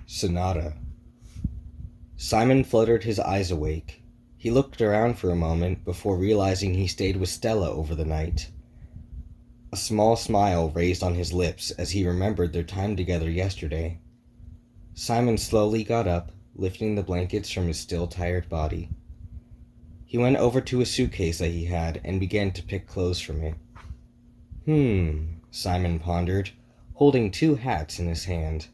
Sonata. Simon fluttered his eyes awake. He looked around for a moment before realizing he stayed with Stella over the night. A small smile raised on his lips as he remembered their time together yesterday. Simon slowly got up, lifting the blankets from his still tired body. He went over to a suitcase that he had and began to pick clothes from it. Simon pondered, holding two hats in his hand.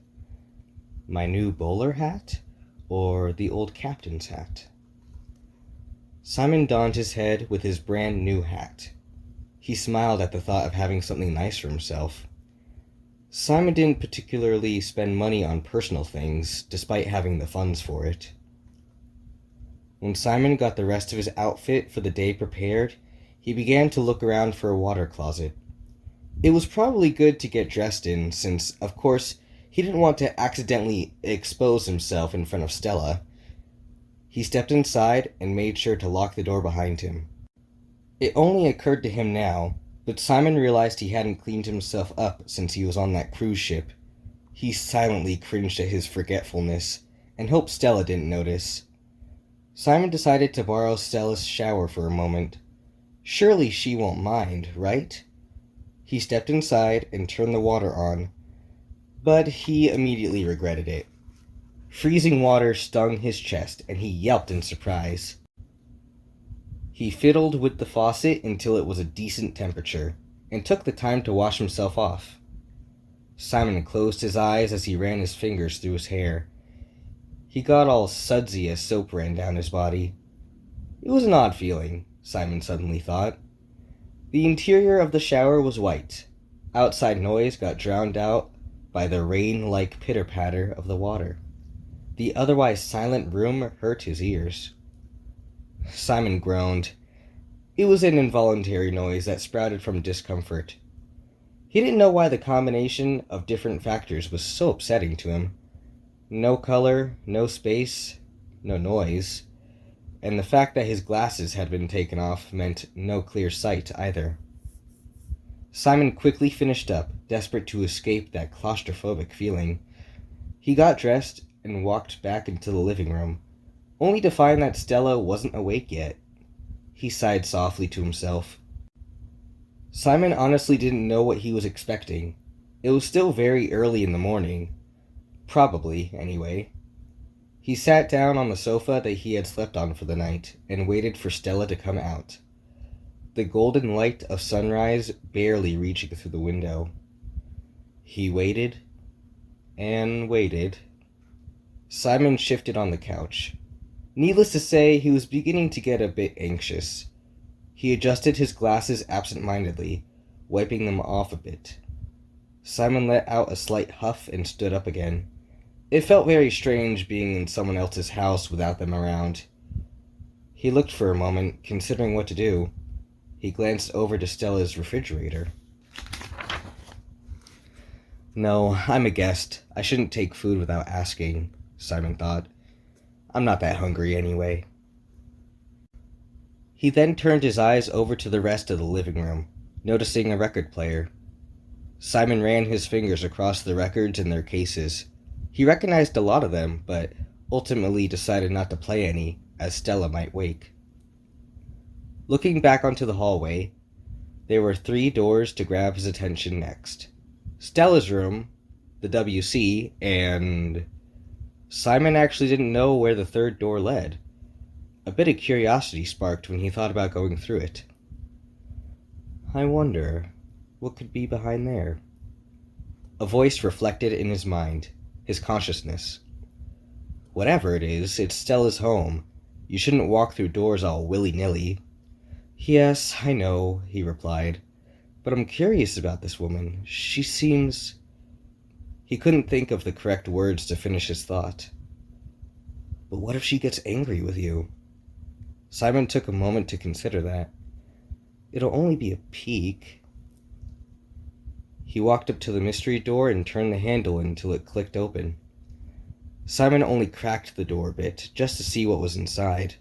My new bowler hat, or the old captain's hat? Simon donned his head with his brand new hat. He smiled at the thought of having something nice for himself. Simon didn't particularly spend money on personal things, despite having the funds for it. When Simon got the rest of his outfit for the day prepared, he began to look around for a water closet. It was probably good to get dressed in, since, of course, he didn't want to accidentally expose himself in front of Stella. He stepped inside and made sure to lock the door behind him. It only occurred to him now, but Simon realized he hadn't cleaned himself up since he was on that cruise ship. He silently cringed at his forgetfulness, and hoped Stella didn't notice. Simon decided to borrow Stella's shower for a moment. Surely she won't mind, right? He stepped inside and turned the water on, but he immediately regretted it. Freezing water stung his chest, and he yelped in surprise. He fiddled with the faucet until it was a decent temperature, and took the time to wash himself off. Simon closed his eyes as he ran his fingers through his hair. He got all sudsy as soap ran down his body. It was an odd feeling, Simon suddenly thought. The interior of the shower was white. Outside noise got drowned out by the rain-like pitter-patter of the water. The otherwise silent room hurt his ears. Simon groaned. It was an involuntary noise that sprouted from discomfort. He didn't know why the combination of different factors was so upsetting to him. No color, no space, no noise, and the fact that his glasses had been taken off meant no clear sight either. Simon quickly finished up, desperate to escape that claustrophobic feeling. He got dressed and walked back into the living room, only to find that Stella wasn't awake yet. He sighed softly to himself. Simon honestly didn't know what he was expecting. It was still very early in the morning. Probably, anyway. He sat down on the sofa that he had slept on for the night and waited for Stella to come out. The golden light of sunrise barely reaching through the window. He waited and waited. Simon shifted on the couch. Needless to say, he was beginning to get a bit anxious. He adjusted his glasses absent-mindedly, wiping them off a bit. Simon let out a slight huff and stood up again. It felt very strange being in someone else's house without them around. He looked for a moment, considering what to do. He glanced over to Stella's refrigerator. No, I'm a guest. I shouldn't take food without asking, Simon thought. I'm not that hungry anyway. He then turned his eyes over to the rest of the living room, noticing a record player. Simon ran his fingers across the records in their cases. He recognized a lot of them, but ultimately decided not to play any, as Stella might wake. Looking back onto the hallway, there were 3 doors to grab his attention next. Stella's room, the WC, and... Simon actually didn't know where the 3rd door led. A bit of curiosity sparked when he thought about going through it. I wonder, what could be behind there? A voice reflected in his mind, his consciousness. Whatever it is, it's Stella's home. You shouldn't walk through doors all willy-nilly. Yes, I know, he replied. But I'm curious about this woman. She seems... He couldn't think of the correct words to finish his thought. But what if she gets angry with you? Simon took a moment to consider that. It'll only be a peek. He walked up to the mystery door and turned the handle until it clicked open. Simon only cracked the door a bit, just to see what was inside.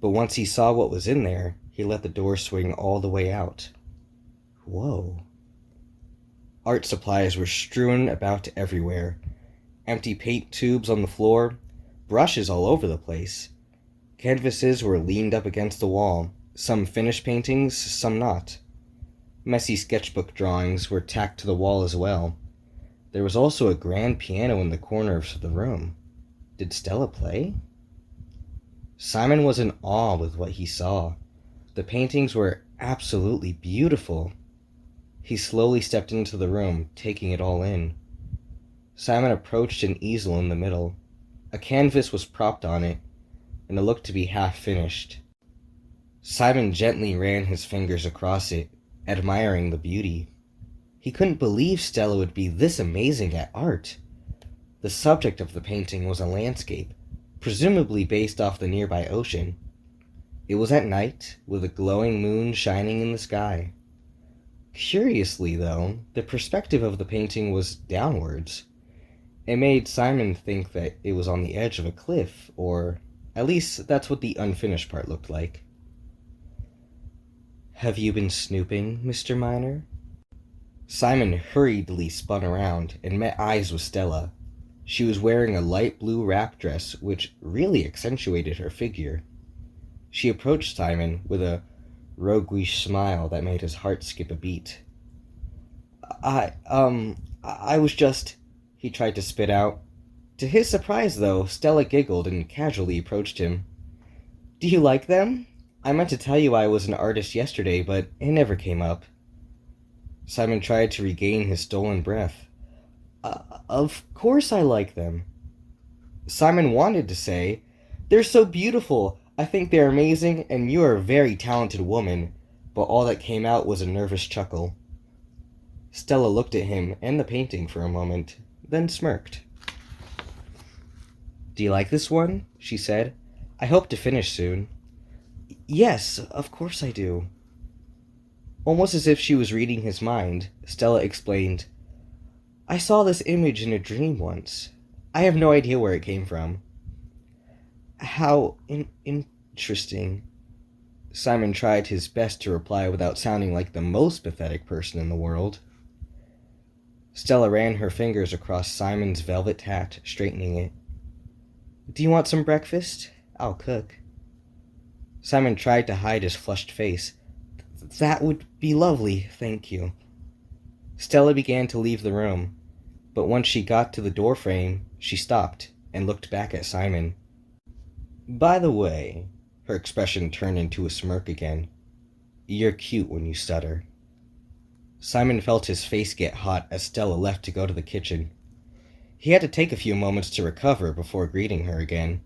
But once he saw what was in there, he let the door swing all the way out. Whoa. Art supplies were strewn about everywhere. empty paint tubes on the floor, brushes all over the place. Canvases were leaned up against the wall, some finished paintings, some not. Messy sketchbook drawings were tacked to the wall as well. There was also a grand piano in the corner of the room. Did Stella play? Simon was in awe with what he saw. The paintings were absolutely beautiful. He slowly stepped into the room, taking it all in. Simon approached an easel in the middle. A canvas was propped on it, and it looked to be half finished. Simon gently ran his fingers across it, admiring the beauty. He couldn't believe Stella would be this amazing at art. The subject of the painting was a landscape, presumably based off the nearby ocean. It was at night, with a glowing moon shining in the sky. Curiously, though, the perspective of the painting was downwards. It made Simon think that it was on the edge of a cliff, or at least that's what the unfinished part looked like. "Have you been snooping, Mr. Miner?" Simon hurriedly spun around and met eyes with Stella. She was wearing a light blue wrap dress, which really accentuated her figure. She approached Simon with a roguish smile that made his heart skip a beat. I was just," he tried to spit out. To his surprise, though, Stella giggled and casually approached him. "Do you like them? I meant to tell you I was an artist yesterday, but it never came up." Simon tried to regain his stolen breath. Of course I like them." Simon wanted to say, "They're so beautiful. I think they're amazing, and you are a very talented woman," but all that came out was a nervous chuckle. Stella looked at him and the painting for a moment, then smirked. "Do you like this one?" she said. "I hope to finish soon." "Yes, of course I do." Almost as if she was reading his mind, Stella explained, "I saw this image in a dream once. I have no idea where it came from." "How interesting." Simon tried his best to reply without sounding like the most pathetic person in the world. Stella ran her fingers across Simon's velvet hat, straightening it. "Do you want some breakfast? I'll cook." Simon tried to hide his flushed face. "That would be lovely, thank you." Stella began to leave the room, but once she got to the doorframe, she stopped and looked back at Simon. "By the way," her expression turned into a smirk again, "you're cute when you stutter." Simon felt his face get hot as Stella left to go to the kitchen. He had to take a few moments to recover before greeting her again.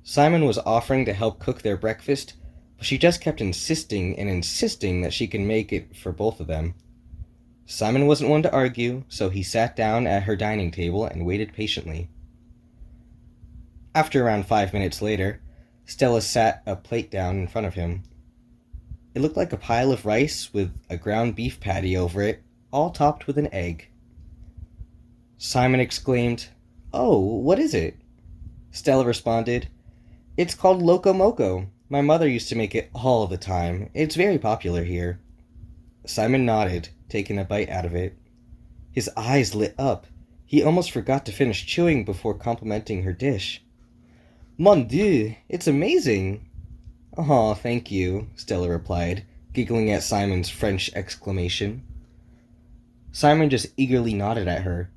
Simon was offering to help cook their breakfast, but she just kept insisting and insisting that she can make it for both of them. Simon wasn't one to argue, so he sat down at her dining table and waited patiently. After around 5 minutes later, Stella sat a plate down in front of him. It looked like a pile of rice with a ground beef patty over it, all topped with an egg. Simon exclaimed, "Oh, what is it?" Stella responded, "It's called Loco Moco. My mother used to make it all the time. It's very popular here." Simon nodded, taking a bite out of it. His eyes lit up. He almost forgot to finish chewing before complimenting her dish. "Mon Dieu, it's amazing!" "Aw, thank you," Stella replied, giggling at Simon's French exclamation. Simon just eagerly nodded at her.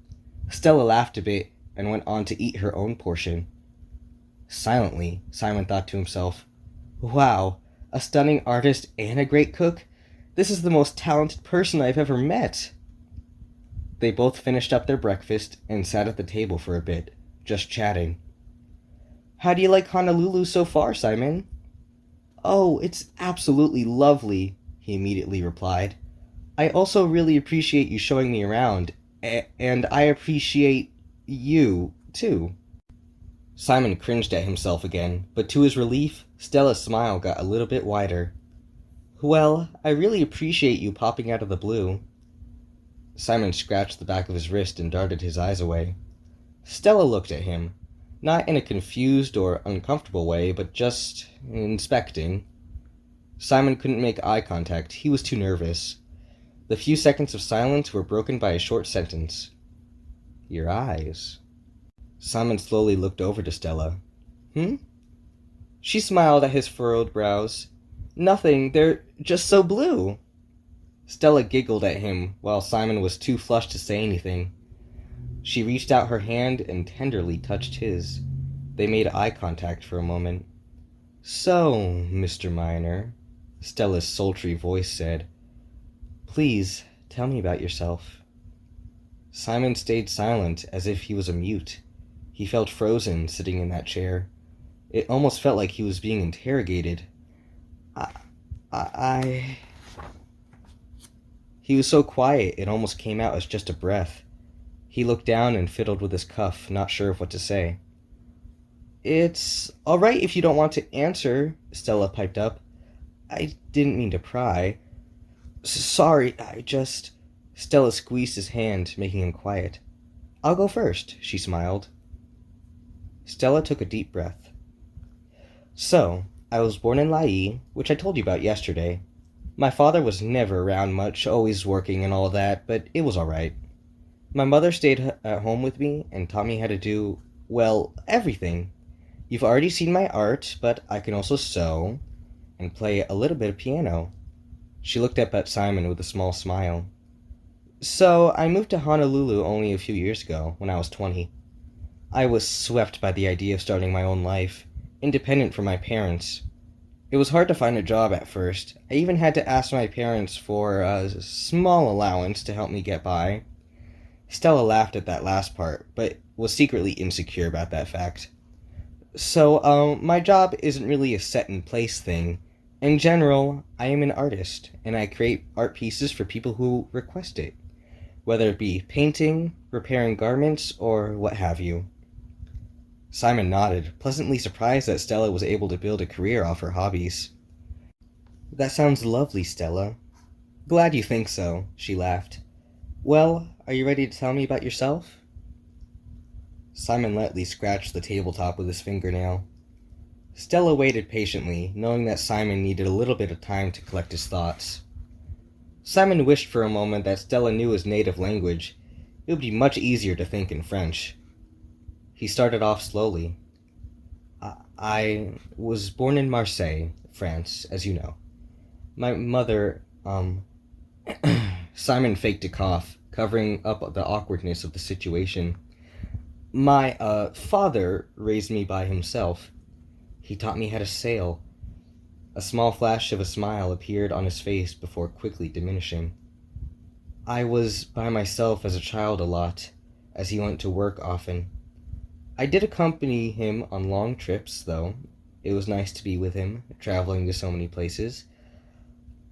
Stella laughed a bit and went on to eat her own portion. Silently, Simon thought to himself, "Wow, a stunning artist and a great cook? This is the most talented person I've ever met." They both finished up their breakfast and sat at the table for a bit, just chatting. "How do you like Honolulu so far, Simon?" "Oh, it's absolutely lovely," he immediately replied. "I also really appreciate you showing me around, and I appreciate you, too." Simon cringed at himself again, but to his relief, Stella's smile got a little bit wider. "Well, I really appreciate you popping out of the blue." Simon scratched the back of his wrist and darted his eyes away. Stella looked at him, not in a confused or uncomfortable way, but just inspecting. Simon couldn't make eye contact. He was too nervous. The few seconds of silence were broken by a short sentence. "Your eyes." Simon slowly looked over to Stella. Hmm? She smiled at his furrowed brows. Nothing, they're just so blue. Stella giggled at him while Simon was too flushed to say anything. She reached out her hand and tenderly touched his. They made eye contact for a moment. So, Mr. Miner, Stella's sultry voice said, please tell me about yourself. Simon stayed silent as if he was a mute. He felt frozen sitting in that chair. It almost felt like he was being interrogated. I... He was so quiet it almost came out as just a breath. He looked down and fiddled with his cuff, not sure of what to say. It's all right if you don't want to answer, Stella piped up. I didn't mean to pry. Sorry, I just... Stella squeezed his hand, making him quiet. I'll go first, she smiled. Stella took a deep breath. So, I was born in Lai, which I told you about yesterday. My father was never around much, always working and all that, but it was all right. My mother stayed at home with me and taught me how to do, well, everything. You've already seen my art, but I can also sew and play a little bit of piano. She looked up at Simon with a small smile. So, I moved to Honolulu only a few years ago, when I was 20. I was swept by the idea of starting my own life, independent from my parents. It was hard to find a job at first. I even had to ask my parents for a small allowance to help me get by. Stella laughed at that last part, but was secretly insecure about that fact. So, my job isn't really a set-in-place thing. In general, I am an artist, and I create art pieces for people who request it, whether it be painting, repairing garments, or what have you. Simon nodded, pleasantly surprised that Stella was able to build a career off her hobbies. That sounds lovely, Stella. Glad you think so, she laughed. Well, are you ready to tell me about yourself? Simon lightly scratched the tabletop with his fingernail. Stella waited patiently, knowing that Simon needed a little bit of time to collect his thoughts. Simon wished for a moment that Stella knew his native language. It would be much easier to think in French. He started off slowly. I was born in Marseille, France, as you know. My mother, Simon faked a cough, covering up the awkwardness of the situation. My, father raised me by himself. He taught me how to sail. A small flash of a smile appeared on his face before quickly diminishing. I was by myself as a child a lot, as he went to work often. I did accompany him on long trips, though. It was nice to be with him, traveling to so many places.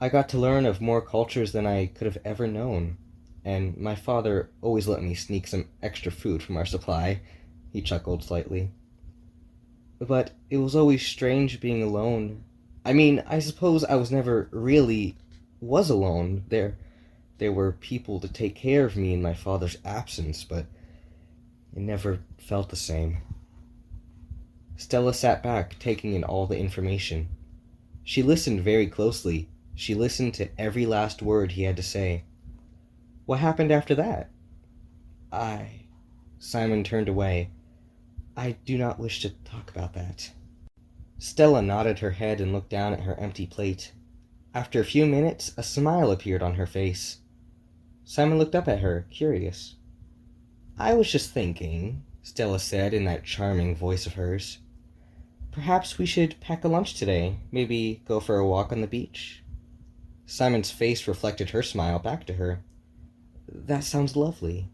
I got to learn of more cultures than I could have ever known, and my father always let me sneak some extra food from our supply. He chuckled slightly. But it was always strange being alone. I mean, I suppose I never really was alone. There were people to take care of me in my father's absence, but it never felt the same. Stella sat back, taking in all the information. She listened very closely. She listened to every last word he had to say. What happened after that? Simon turned away. I do not wish to talk about that. Stella nodded her head and looked down at her empty plate. After a few minutes, a smile appeared on her face. Simon looked up at her, curious. I was just thinking, Stella said in that charming voice of hers. Perhaps we should pack a lunch today, maybe go for a walk on the beach. Simon's face reflected her smile back to her. That sounds lovely.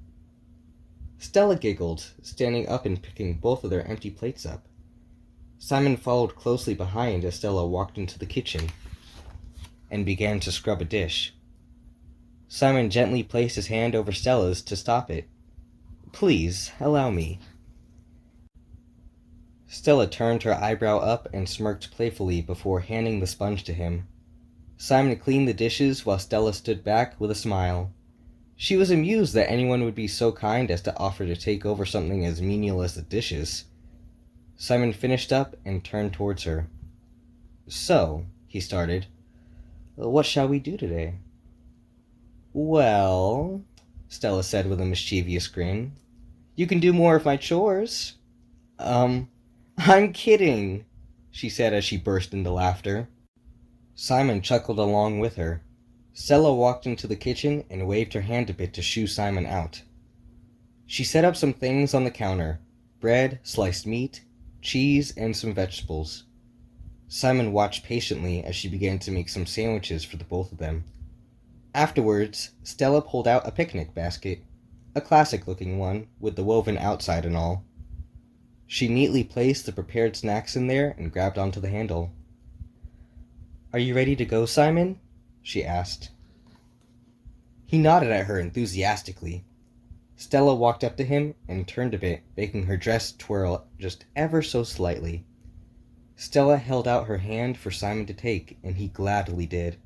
Stella giggled, standing up and picking both of their empty plates up. Simon followed closely behind as Stella walked into the kitchen and began to scrub a dish. Simon gently placed his hand over Stella's to stop it. Please, allow me. Stella turned her eyebrow up and smirked playfully before handing the sponge to him. Simon cleaned the dishes while Stella stood back with a smile. She was amused that anyone would be so kind as to offer to take over something as menial as the dishes. Simon finished up and turned towards her. So, he started, what shall we do today? Well, Stella said with a mischievous grin, You can do more of my chores. Um, I'm kidding, she said as she burst into laughter. Simon chuckled along with her. Stella walked into the kitchen and waved her hand a bit to shoo Simon out. She set up some things on the counter: bread, sliced meat, cheese, and some vegetables. Simon watched patiently as she began to make some sandwiches for the both of them. Afterwards, Stella pulled out a picnic basket, a classic-looking one, with the woven outside and all. She neatly placed the prepared snacks in there and grabbed onto the handle. "Are you ready to go, Simon?" she asked. He nodded at her enthusiastically. Stella walked up to him and turned a bit, making her dress twirl just ever so slightly. Stella held out her hand for Simon to take, and he gladly did.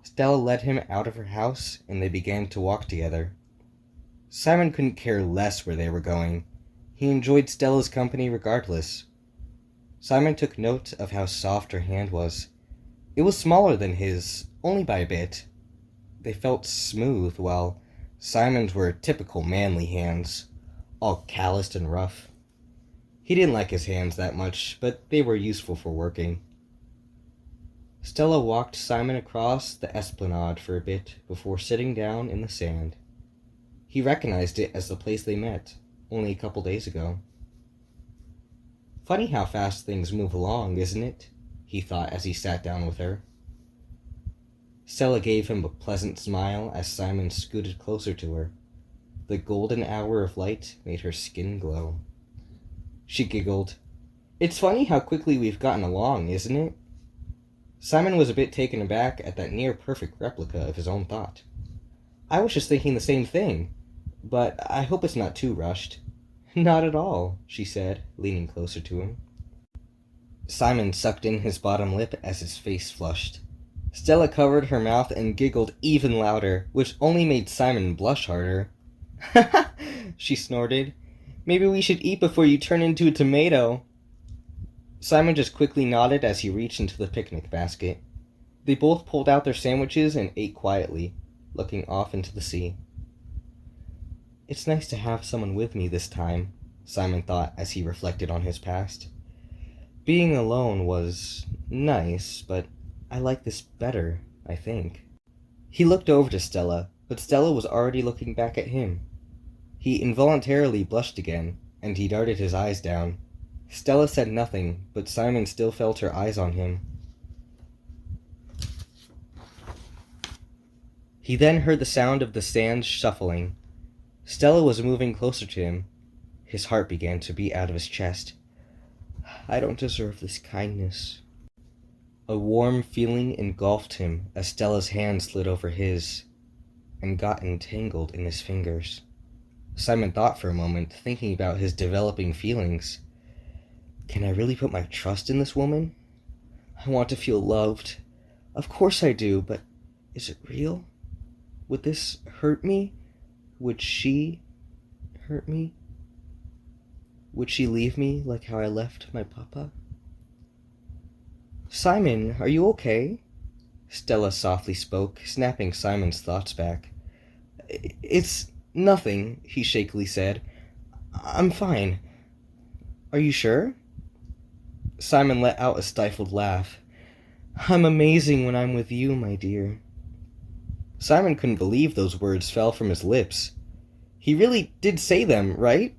Stella led him out of her house, and they began to walk together. Simon couldn't care less where they were going. He enjoyed Stella's company regardless. Simon took note of how soft her hand was. It was smaller than his, only by a bit. They felt smooth, while Simon's were typical manly hands, all calloused and rough. He didn't like his hands that much, but they were useful for working. Stella walked Simon across the esplanade for a bit before sitting down in the sand. He recognized it as the place they met, only a couple days ago. Funny how fast things move along, isn't it? He thought as he sat down with her. Stella gave him a pleasant smile as Simon scooted closer to her. The golden hour of light made her skin glow. She giggled. "It's funny how quickly we've gotten along, isn't it?" Simon was a bit taken aback at that near-perfect replica of his own thought. "I was just thinking the same thing, but I hope it's not too rushed." "Not at all," she said, leaning closer to him. Simon sucked in his bottom lip as his face flushed. Stella covered her mouth and giggled even louder, which only made Simon blush harder. "Ha ha!" she snorted. "Maybe we should eat before you turn into a tomato." Simon just quickly nodded as he reached into the picnic basket. They both pulled out their sandwiches and ate quietly, looking off into the sea. "It's nice to have someone with me this time," Simon thought as he reflected on his past. Being alone was nice, but I like this better, I think. He looked over to Stella, but Stella was already looking back at him. He involuntarily blushed again, and he darted his eyes down. Stella said nothing, but Simon still felt her eyes on him. He then heard the sound of the sand shuffling. Stella was moving closer to him. His heart began to beat out of his chest. "I don't deserve this kindness." A warm feeling engulfed him as Stella's hand slid over his and got entangled in his fingers. Simon thought for a moment, thinking about his developing feelings. Can I really put my trust in this woman? I want to feel loved. Of course I do, but is it real? Would this hurt me? Would she hurt me? Would she leave me like how I left my papa? "Simon, are you okay?" Stella softly spoke, snapping Simon's thoughts back. "It's nothing," he shakily said. "I'm fine." "Are you sure?" Simon let out a stifled laugh. "I'm amazing when I'm with you, my dear." Simon couldn't believe those words fell from his lips. He really did say them, right?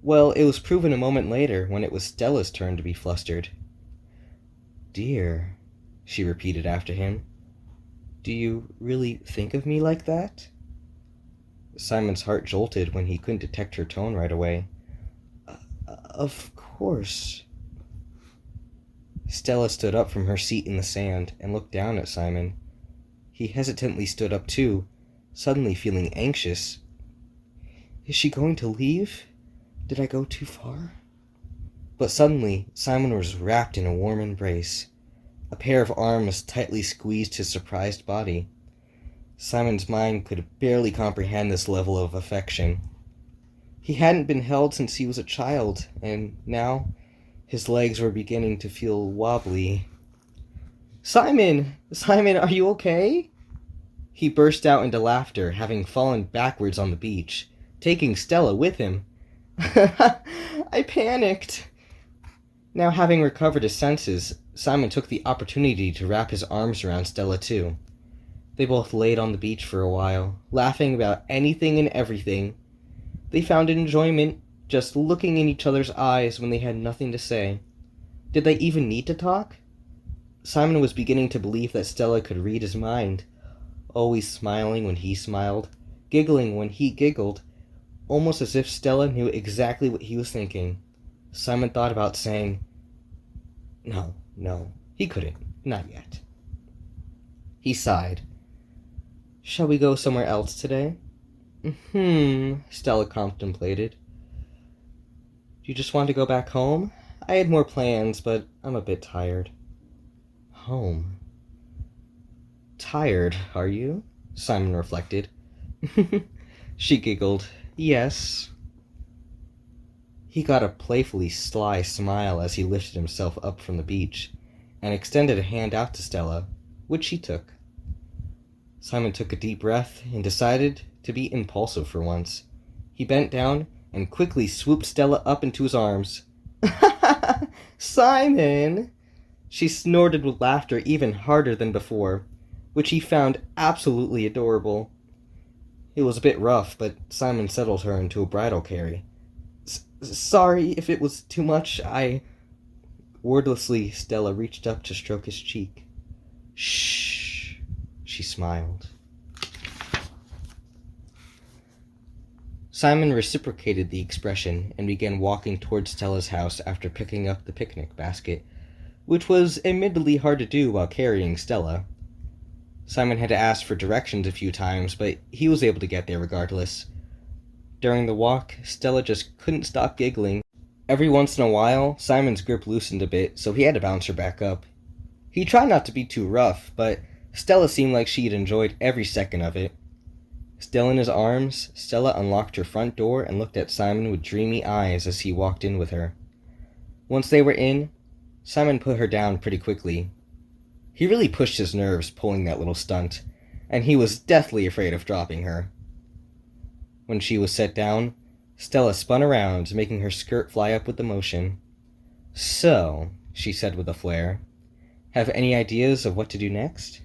Well, it was proven a moment later when it was Stella's turn to be flustered. "Dear," she repeated after him. "Do you really think of me like that?" Simon's heart jolted when he couldn't detect her tone right away. Of course." Stella stood up from her seat in the sand and looked down at Simon. He hesitantly stood up too, suddenly feeling anxious. Is she going to leave? Did I go too far? But suddenly, Simon was wrapped in a warm embrace. A pair of arms tightly squeezed his surprised body. Simon's mind could barely comprehend this level of affection. He hadn't been held since he was a child, and now his legs were beginning to feel wobbly. "Simon! Simon, are you okay?" He burst out into laughter, having fallen backwards on the beach. taking Stella with him. I panicked. Now, having recovered his senses, Simon took the opportunity to wrap his arms around Stella too. They both laid on the beach for a while, laughing about anything and everything. They found enjoyment just looking in each other's eyes when they had nothing to say. Did they even need to talk? Simon was beginning to believe that Stella could read his mind, always smiling when he smiled, giggling when he giggled, almost as if Stella knew exactly what he was thinking. Simon thought about saying, No, he couldn't, not yet. He sighed. Shall we go somewhere else today? Stella contemplated. Do you just want to go back home? I had more plans, but I'm a bit tired. Home. Tired, are you? Simon reflected. She giggled. Yes. He got a playfully sly smile as he lifted himself up from the beach and extended a hand out to Stella, which she took. Simon took a deep breath and decided to be impulsive for once. He bent down and quickly swooped Stella up into his arms. Simon! She snorted with laughter even harder than before, which he found absolutely adorable. It was a bit rough, but Simon settled her into a bridal carry. Sorry if it was too much, Wordlessly, Stella reached up to stroke his cheek. Shh, she smiled. Simon reciprocated the expression and began walking towards Stella's house after picking up the picnic basket, which was admittedly hard to do while carrying Stella. Simon had to ask for directions a few times, but he was able to get there regardless. During the walk, Stella just couldn't stop giggling. Every once in a while, Simon's grip loosened a bit, so he had to bounce her back up. He tried not to be too rough, but Stella seemed like she'd enjoyed every second of it. Still in his arms, Stella unlocked her front door and looked at Simon with dreamy eyes as he walked in with her. Once they were in, Simon put her down pretty quickly. He really pushed his nerves pulling that little stunt, and he was deathly afraid of dropping her. When she was set down, Stella spun around, making her skirt fly up with the motion. So, she said with a flare, have any ideas of what to do next?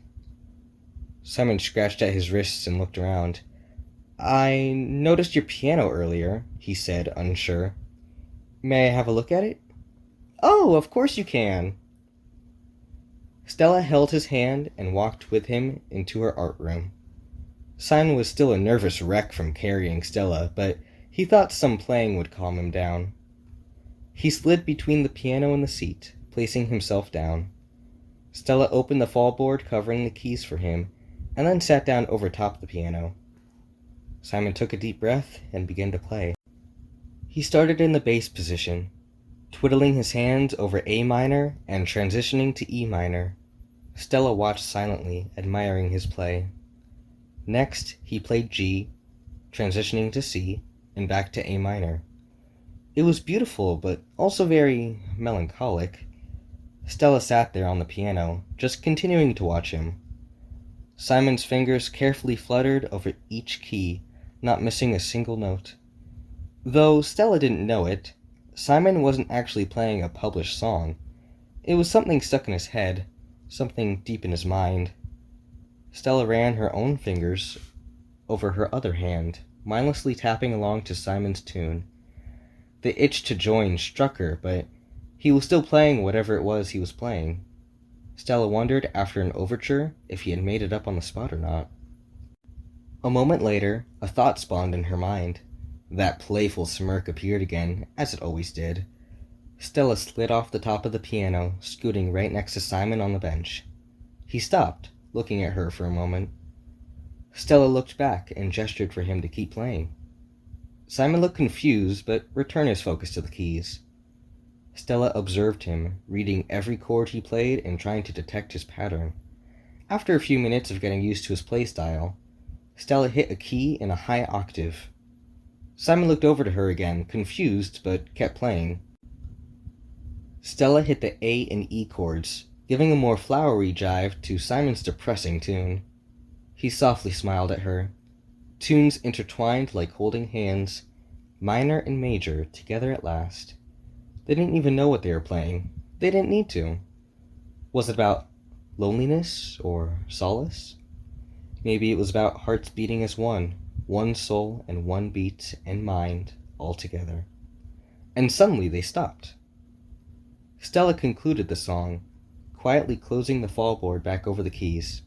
Simon scratched at his wrists and looked around. I noticed your piano earlier, he said, unsure. May I have a look at it? Oh, of course you can. Stella held his hand and walked with him into her art room. Simon was still a nervous wreck from carrying Stella, but he thought some playing would calm him down. He slid between the piano and the seat, placing himself down. Stella opened the fallboard covering the keys for him, and then sat down over top the piano. Simon took a deep breath and began to play. He started in the bass position, twiddling his hands over A minor and transitioning to E minor. Stella watched silently, admiring his play. Next, he played G, transitioning to C, and back to A minor. It was beautiful, but also very melancholic. Stella sat there on the piano, just continuing to watch him. Simon's fingers carefully fluttered over each key, not missing a single note. Though Stella didn't know it, Simon wasn't actually playing a published song. It was something stuck in his head, something deep in his mind. Stella ran her own fingers over her other hand, mindlessly tapping along to Simon's tune. The itch to join struck her, but he was still playing whatever it was he was playing. Stella wondered, after an overture, if he had made it up on the spot or not. A moment later, a thought spawned in her mind. That playful smirk appeared again, as it always did. Stella slid off the top of the piano, scooting right next to Simon on the bench. He stopped, looking at her for a moment. Stella looked back and gestured for him to keep playing. Simon looked confused, but returned his focus to the keys. Stella observed him, reading every chord he played and trying to detect his pattern. After a few minutes of getting used to his playstyle, Stella hit a key in a high octave. Simon looked over to her again, confused, but kept playing. Stella hit the A and E chords, giving a more flowery jive to Simon's depressing tune. He softly smiled at her. Tunes intertwined like holding hands, minor and major, together at last. They didn't even know what they were playing. They didn't need to. Was it about loneliness or solace? Maybe it was about hearts beating as one soul and one beat and mind all together. And suddenly they stopped. Stella concluded the song, quietly closing the fallboard back over the keys.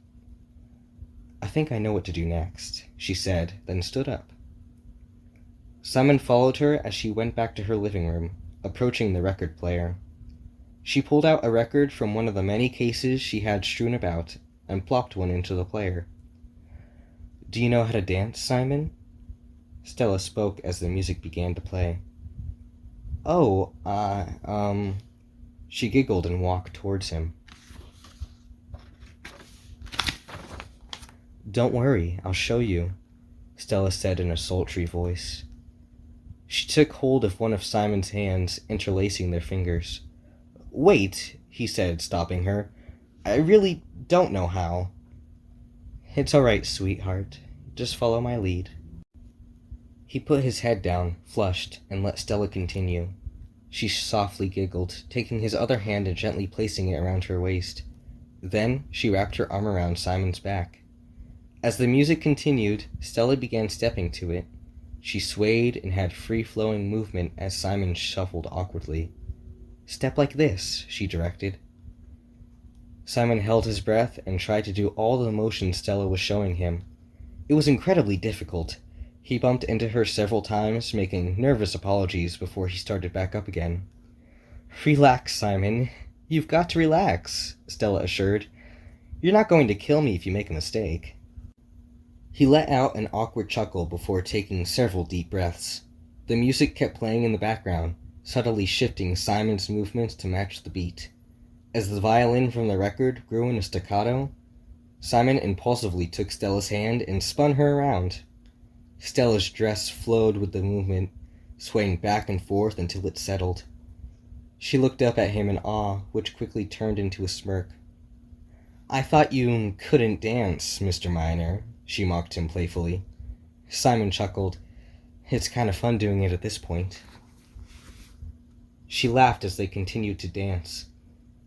"I think I know what to do next," she said, then stood up. Simon followed her as she went back to her living room, approaching the record player. She pulled out a record from one of the many cases she had strewn about and plopped one into the player. "Do you know how to dance, Simon?" Stella spoke as the music began to play. "Oh, She giggled and walked towards him. "Don't worry, I'll show you," Stella said in a sultry voice. She took hold of one of Simon's hands, interlacing their fingers. "Wait," he said, stopping her. "I really don't know how." "It's all right, sweetheart. Just follow my lead." He put his head down, flushed, and let Stella continue. She softly giggled, taking his other hand and gently placing it around her waist. Then she wrapped her arm around Simon's back. As the music continued, Stella began stepping to it. She swayed and had free-flowing movement as Simon shuffled awkwardly. "Step like this," she directed. Simon held his breath and tried to do all the motions Stella was showing him. It was incredibly difficult. He bumped into her several times, making nervous apologies before he started back up again. "Relax, Simon. You've got to relax," Stella assured. "You're not going to kill me if you make a mistake." He let out an awkward chuckle before taking several deep breaths. The music kept playing in the background, subtly shifting Simon's movements to match the beat. As the violin from the record grew in a staccato, Simon impulsively took Stella's hand and spun her around. Stella's dress flowed with the movement, swaying back and forth until it settled. She looked up at him in awe, which quickly turned into a smirk. "I thought you couldn't dance, Mr. Miner," she mocked him playfully. Simon chuckled. "It's kind of fun doing it at this point." She laughed as they continued to dance.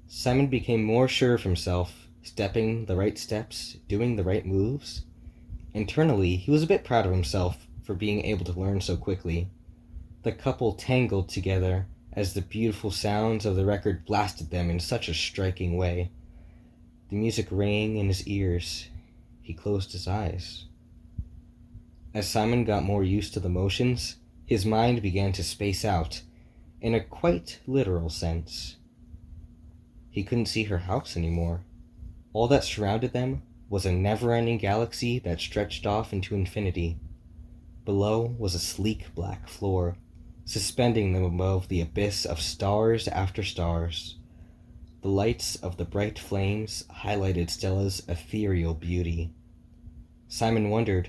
Simon became more sure of himself, stepping the right steps, doing the right moves. Internally, he was a bit proud of himself for being able to learn so quickly. The couple tangled together as the beautiful sounds of the record blasted them in such a striking way. The music rang in his ears. He closed his eyes. As Simon got more used to the motions, his mind began to space out, in a quite literal sense. He couldn't see her house anymore. All that surrounded them was a never-ending galaxy that stretched off into infinity. Below was a sleek black floor, suspending them above the abyss of stars after stars. The lights of the bright flames highlighted Stella's ethereal beauty. Simon wondered,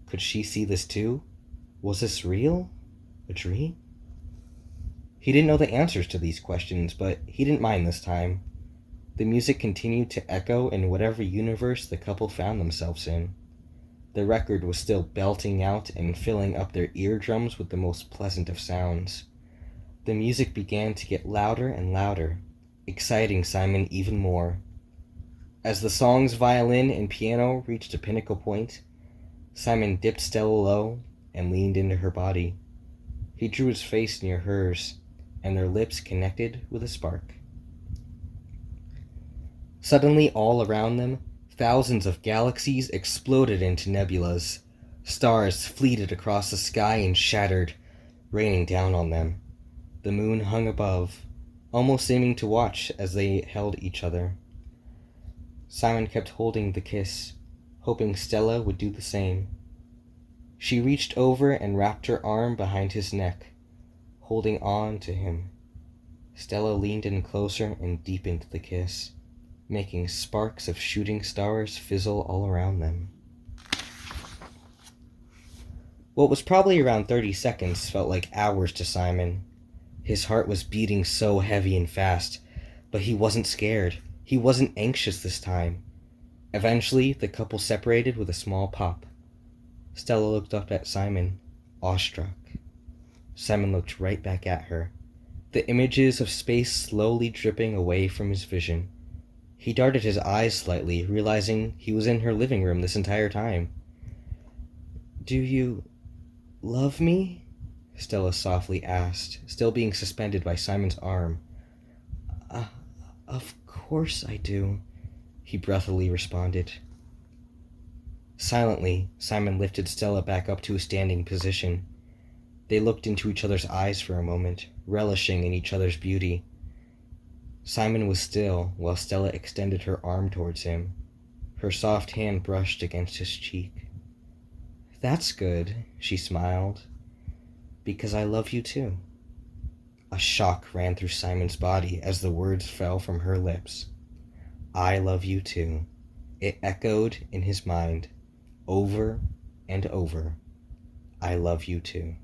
could she see this too? Was this real? A dream? He didn't know the answers to these questions, but he didn't mind this time. The music continued to echo in whatever universe the couple found themselves in. The record was still belting out and filling up their eardrums with the most pleasant of sounds. The music began to get louder and louder, exciting Simon even more. As the song's violin and piano reached a pinnacle point, Simon dipped Stella low and leaned into her body. He drew his face near hers, and their lips connected with a spark. Suddenly, all around them, thousands of galaxies exploded into nebulas. Stars fleeted across the sky and shattered, raining down on them. The moon hung above, almost seeming to watch as they held each other. Simon kept holding the kiss, hoping Stella would do the same. She reached over and wrapped her arm behind his neck, holding on to him. Stella leaned in closer and deepened the kiss, making sparks of shooting stars fizzle all around them. What was probably around 30 seconds felt like hours to Simon. His heart was beating so heavy and fast, but he wasn't scared. He wasn't anxious this time. Eventually, the couple separated with a small pop. Stella looked up at Simon, awestruck. Simon looked right back at her, the images of space slowly dripping away from his vision. He darted his eyes slightly, realizing he was in her living room this entire time. "Do you love me?" Stella softly asked, still being suspended by Simon's arm. Of course I do," he breathily responded. Silently, Simon lifted Stella back up to a standing position. They looked into each other's eyes for a moment, relishing in each other's beauty. Simon was still, while Stella extended her arm towards him. Her soft hand brushed against his cheek. "That's good," she smiled, "because I love you too." A shock ran through Simon's body as the words fell from her lips. "I love you too." It echoed in his mind, over and over. "I love you too."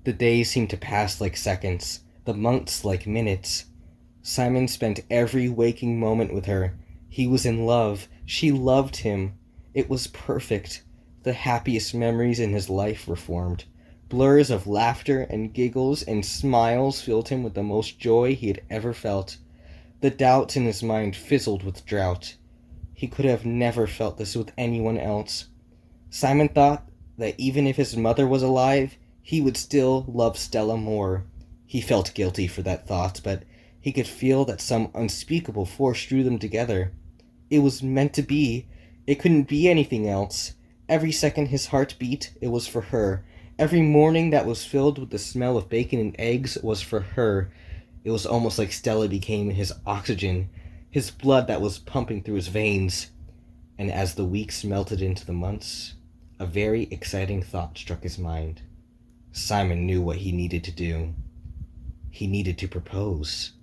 The days seemed to pass like seconds, the months like minutes. Simon spent every waking moment with her. He was in love. She loved him. It was perfect. The happiest memories in his life were formed. Blurs of laughter and giggles and smiles filled him with the most joy he had ever felt. The doubts in his mind fizzled with drought. He could have never felt this with anyone else. Simon thought that even if his mother was alive, he would still love Stella more. He felt guilty for that thought, but he could feel that some unspeakable force drew them together. It was meant to be. It couldn't be anything else. Every second his heart beat, it was for her. Every morning that was filled with the smell of bacon and eggs was for her. It was almost like Stella became his oxygen, his blood that was pumping through his veins. And as the weeks melted into the months, a very exciting thought struck his mind. Simon knew what he needed to do. He needed to propose.